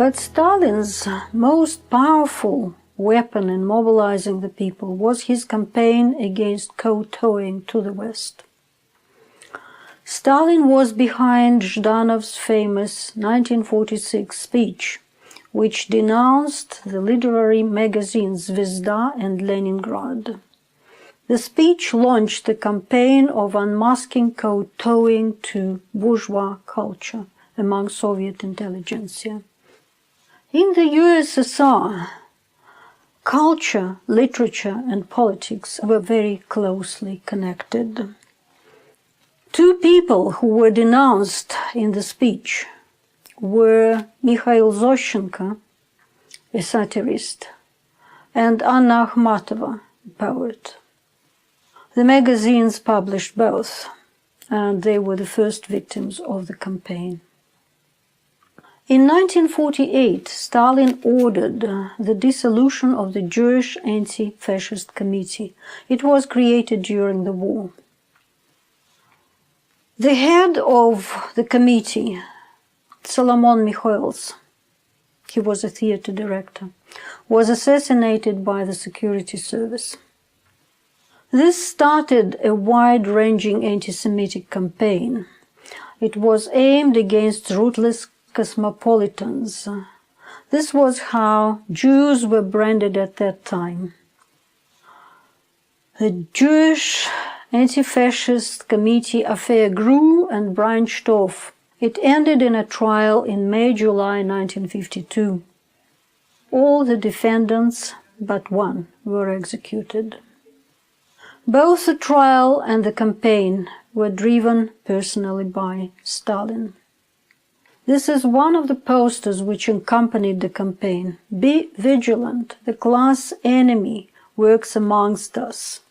But Stalin's most powerful weapon in mobilizing the people was his campaign against kowtowing to the West. Stalin was behind Zhdanov's famous 1946 speech, which denounced the literary magazines Zvezda and Leningrad. The speech launched the campaign of unmasking kowtowing to bourgeois culture among Soviet intelligentsia. In the USSR, culture, literature, and politics were very closely connected. Two people who were denounced in the speech were Mikhail Zoshchenko, a satirist, and Anna Akhmatova, a poet. The magazines published both, and they were the first victims of the campaign. In 1948, Stalin ordered the dissolution of the Jewish Anti-Fascist Committee. It was created during the war. The head of the committee, Solomon Mikhails, he was a theater director, was assassinated by the security service. This started a wide-ranging anti-Semitic campaign. It was aimed against ruthless cosmopolitans. This was how Jews were branded at that time. The Jewish Anti-Fascist Committee affair grew and branched off. It ended in a trial in May-July 1952. All the defendants but one were executed. Both the trial and the campaign were driven personally by Stalin. This is one of the posters which accompanied the campaign. Be vigilant, the class enemy works amongst us.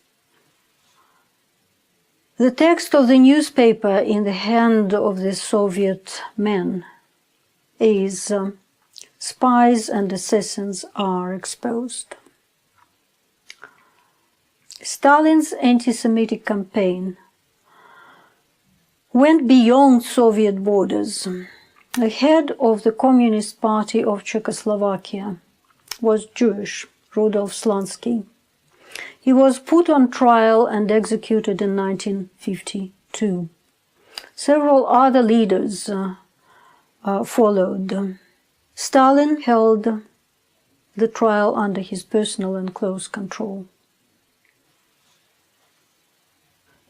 The text of the newspaper in the hand of the Soviet men is spies and assassins are exposed. Stalin's anti-Semitic campaign went beyond Soviet borders. The head of the Communist Party of Czechoslovakia was Jewish, Rudolf Slansky. He was put on trial and executed in 1952. Several other leaders followed. Stalin held the trial under his personal and close control.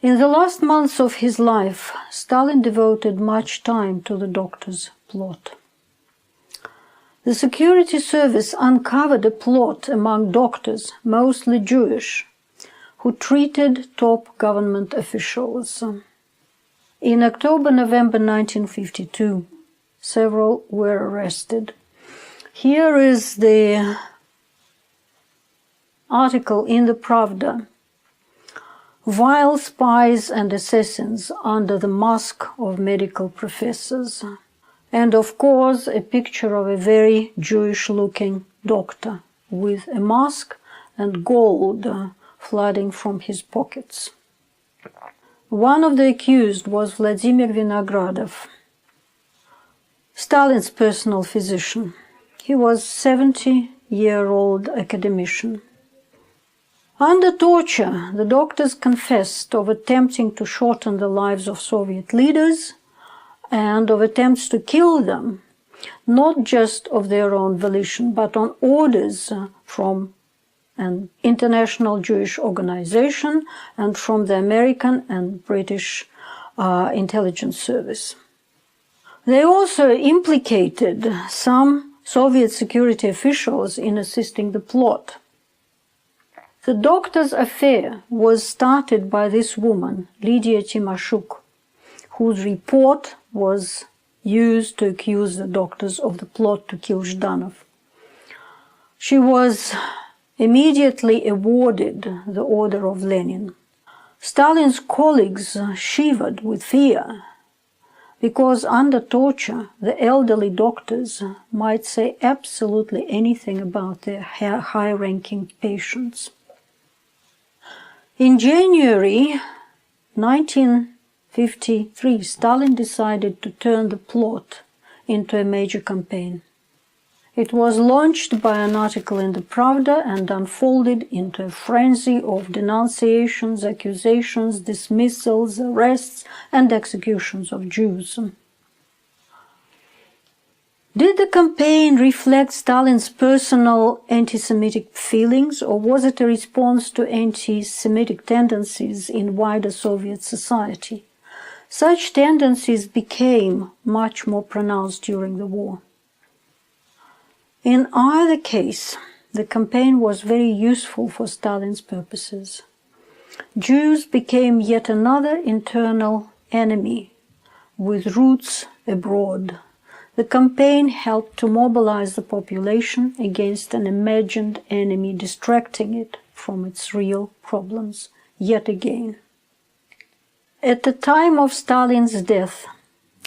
In the last months of his life, Stalin devoted much time to the doctor's plot. The security service uncovered a plot among doctors, mostly Jewish, who treated top government officials. In October-November 1952, several were arrested. Here is the article in the Pravda. Vile spies and assassins under the mask of medical professors. And of course, a picture of a very Jewish-looking doctor with a mask and gold flooding from his pockets. One of the accused was Vladimir Vinogradov, Stalin's personal physician. He was a 70-year-old academician. Under torture, the doctors confessed of attempting to shorten the lives of Soviet leaders and of attempts to kill them, not just of their own volition, but on orders from an international Jewish organization and from the American and British intelligence service. They also implicated some Soviet security officials in assisting the plot. The doctor's affair was started by this woman, Lydia Timashuk, whose report was used to accuse the doctors of the plot to kill Zhdanov. She was immediately awarded the Order of Lenin. Stalin's colleagues shivered with fear, because under torture, the elderly doctors might say absolutely anything about their high-ranking patients. In January 1953, Stalin decided to turn the plot into a major campaign. It was launched by an article in the Pravda and unfolded into a frenzy of denunciations, accusations, dismissals, arrests, and executions of Jews. Did the campaign reflect Stalin's personal anti-Semitic feelings, or was it a response to anti-Semitic tendencies in wider Soviet society? Such tendencies became much more pronounced during the war. In either case, the campaign was very useful for Stalin's purposes. Jews became yet another internal enemy with roots abroad. The campaign helped to mobilize the population against an imagined enemy, distracting it from its real problems yet again. At the time of Stalin's death,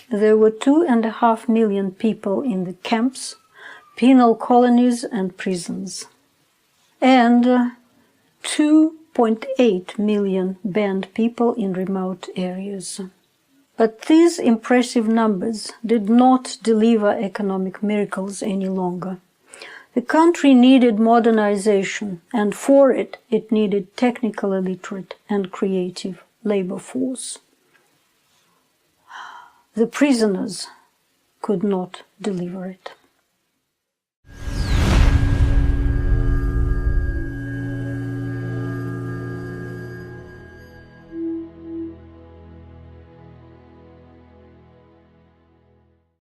there were 2.5 million people in the camps, penal colonies and prisons, and 2.8 million banned people in remote areas. But these impressive numbers did not deliver economic miracles any longer. The country needed modernization, and for it, it needed technically literate and creative labor force. The prisoners could not deliver it.